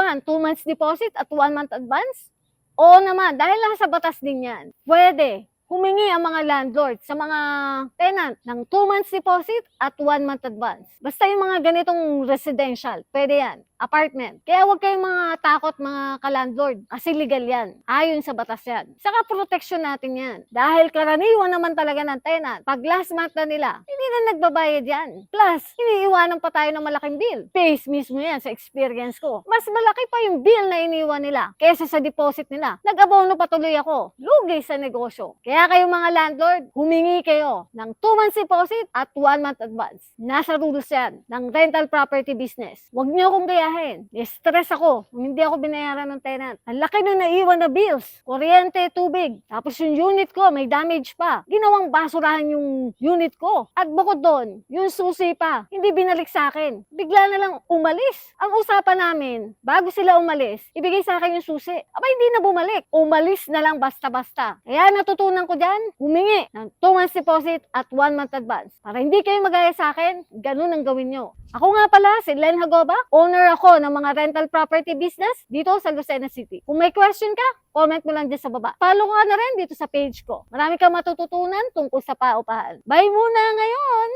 kailangan 2 months deposit at 1 month advance? Oo naman, dahil nasa batas din yan. Pwede humingi ang mga landlord sa mga tenant ng 2 months deposit at 1 month advance. Basta yung mga ganitong residential, pwede yan. Apartment. Kaya huwag kayong mga takot mga ka-landlord kasi legal yan. Ayon sa batas yan. Saka protection natin yan. Dahil karaniwan naman talaga ng tenant, pag last month na nila, hindi na nagbabayad yan. Plus, iniiwanan pa tayo ng malaking bill. Base mismo yan sa experience ko. Mas malaki pa yung bill na iniwan nila kesa sa deposit nila. Nag-abono patuloy ako. Lugi sa negosyo. Kaya kayong mga landlord, humingi kayo ng 2 months deposit at 1 month advance. Nasa rules yan ng rental property business. Huwag niyo akong gayahin. Stress ako. Hindi ako binayaran ng tenant. Ang laki nung naiwan na bills. Kuryente, tubig. Tapos yung unit ko, may damage pa. Ginawang basurahan yung unit ko. At bukod doon, yung susi pa, hindi binalik sa akin. Bigla na lang umalis. Ang usapan namin, bago sila umalis, ibigay sa akin yung susi. Aba, hindi na bumalik. Umalis na lang basta-basta. Kaya natutunan ko dyan, humingi ng 2 months deposit at 1 month advance. Para hindi kayo magaya sa akin, ganun ang gawin nyo. Ako nga pala, si Len Hagoba, owner ako ng mga rental property business dito sa Lucena City. Kung may question ka, comment mo lang dyan sa baba. Follow ka na rin dito sa page ko. Marami kang matututunan tungkol sa paupahan. Bye muna ngayon!